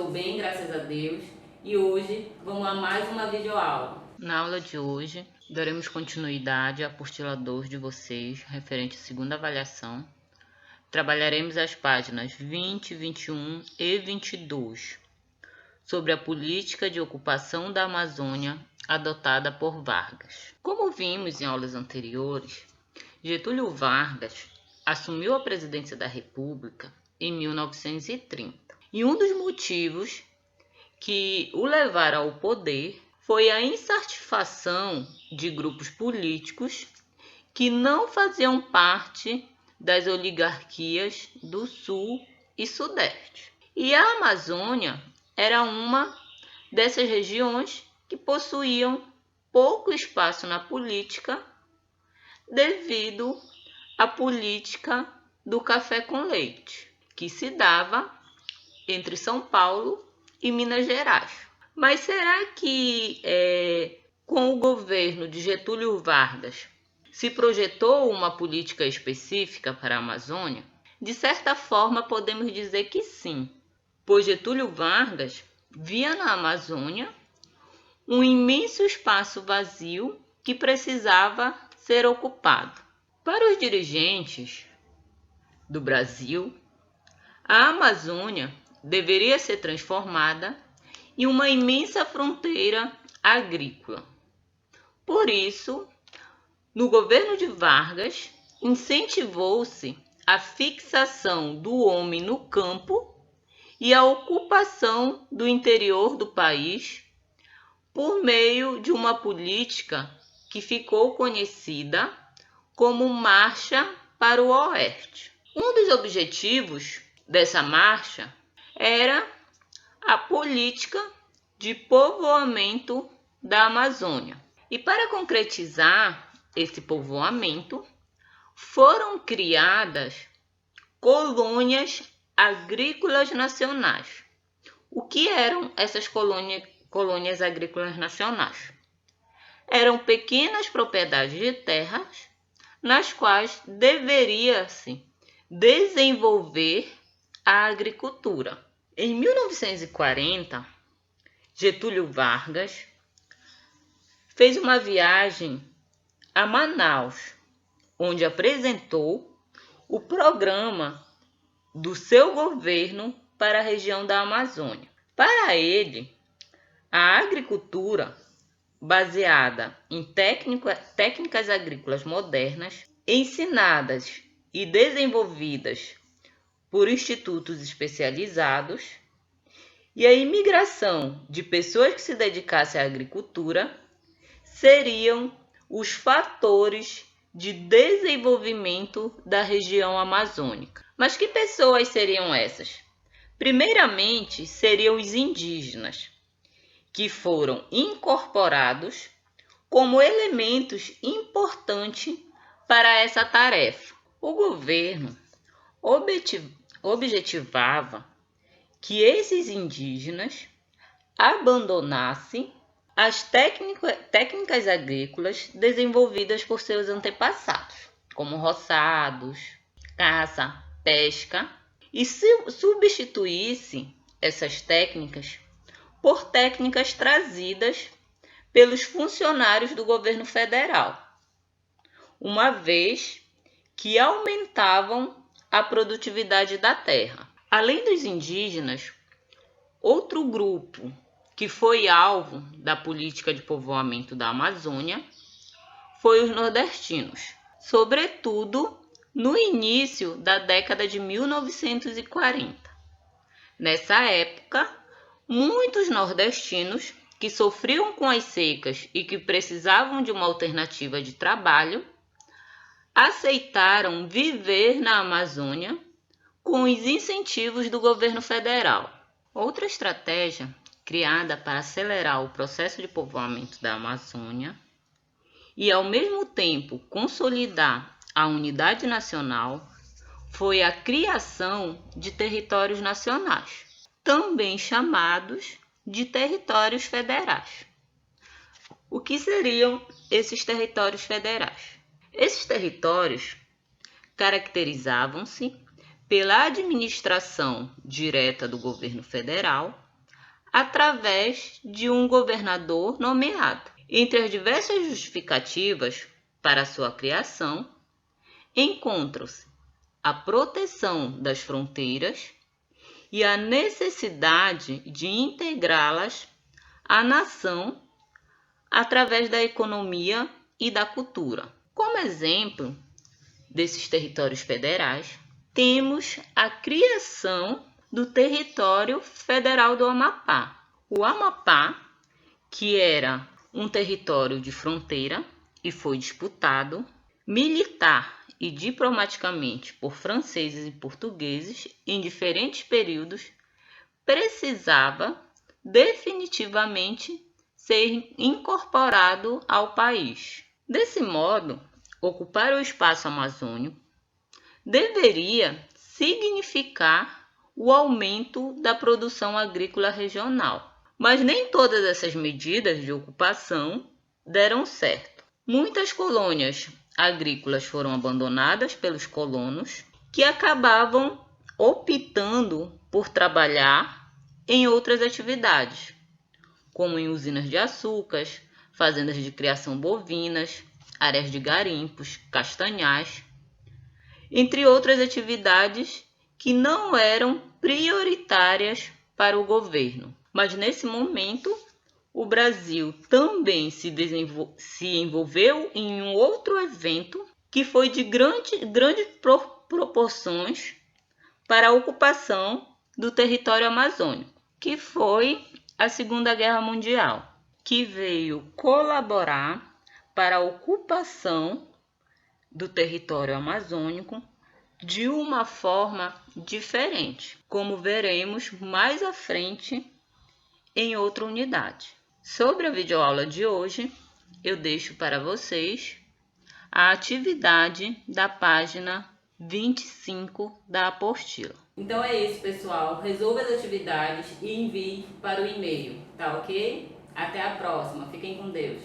estou bem, graças a Deus, e hoje vamos a mais uma videoaula. Na aula de hoje, daremos continuidade à apostila 2 de vocês, referente à segunda avaliação. Trabalharemos as páginas 20, 21 e 22, sobre a política de ocupação da Amazônia adotada por Vargas. Como vimos em aulas anteriores, Getúlio Vargas assumiu a presidência da República em 1930. E um dos motivos que o levaram ao poder foi a insatisfação de grupos políticos que não faziam parte das oligarquias do Sul e Sudeste. E a Amazônia era uma dessas regiões que possuíam pouco espaço na política devido à política do café com leite, que se dava entre São Paulo e Minas Gerais. Mas será que com o governo de Getúlio Vargas se projetou uma política específica para a Amazônia? De certa forma, podemos dizer que sim, pois Getúlio Vargas via na Amazônia um imenso espaço vazio que precisava ser ocupado. Para os dirigentes do Brasil, a Amazônia deveria ser transformada em uma imensa fronteira agrícola. Por isso, no governo de Vargas, incentivou-se a fixação do homem no campo e a ocupação do interior do país por meio de uma política que ficou conhecida como Marcha para o Oeste. Um dos objetivos dessa marcha era a política de povoamento da Amazônia. E para concretizar esse povoamento, foram criadas colônias agrícolas nacionais. O que eram essas colônias agrícolas nacionais? Eram pequenas propriedades de terras nas quais deveria-se desenvolver a agricultura. Em 1940, Getúlio Vargas fez uma viagem a Manaus, onde apresentou o programa do seu governo para a região da Amazônia. Para ele, a agricultura baseada em técnicas agrícolas modernas, ensinadas e desenvolvidas por institutos especializados, e a imigração de pessoas que se dedicassem à agricultura seriam os fatores de desenvolvimento da região amazônica. Mas que pessoas seriam essas? Primeiramente, seriam os indígenas, que foram incorporados como elementos importantes para essa tarefa. O governo objetivava que esses indígenas abandonassem as técnicas agrícolas desenvolvidas por seus antepassados, como roçados, caça, pesca, e substituísse essas técnicas por técnicas trazidas pelos funcionários do governo federal, uma vez que aumentavam a produtividade da terra. Além dos indígenas, outro grupo que foi alvo da política de povoamento da Amazônia foi os nordestinos, sobretudo no início da década de 1940. Nessa época, muitos nordestinos que sofriam com as secas e que precisavam de uma alternativa de trabalho aceitaram viver na Amazônia com os incentivos do governo federal. Outra estratégia criada para acelerar o processo de povoamento da Amazônia e, ao mesmo tempo, consolidar a unidade nacional foi a criação de territórios nacionais, também chamados de territórios federais. O que seriam esses territórios federais? Esses territórios caracterizavam-se pela administração direta do governo federal através de um governador nomeado. Entre as diversas justificativas para sua criação, encontram-se a proteção das fronteiras e a necessidade de integrá-las à nação através da economia e da cultura. Como exemplo desses territórios federais, temos a criação do Território Federal do Amapá. O Amapá, que era um território de fronteira e foi disputado militar e diplomaticamente por franceses e portugueses em diferentes períodos, precisava definitivamente ser incorporado ao país. Desse modo, ocupar o espaço amazônico deveria significar o aumento da produção agrícola regional. Mas nem todas essas medidas de ocupação deram certo. Muitas colônias agrícolas foram abandonadas pelos colonos, que acabavam optando por trabalhar em outras atividades, como em usinas de açúcar, fazendas de criação bovinas, áreas de garimpos, castanhais, entre outras atividades que não eram prioritárias para o governo. Mas nesse momento, o Brasil também se envolveu em um outro evento que foi de grandes proporções para a ocupação do território amazônico, que foi a Segunda Guerra Mundial, que veio colaborar para a ocupação do território amazônico de uma forma diferente, como veremos mais à frente em outra unidade. Sobre a videoaula de hoje, eu deixo para vocês a atividade da página 25 da apostila. Então é isso, pessoal. Resolva as atividades e envie para o e-mail, tá ok? Até a próxima. Fiquem com Deus.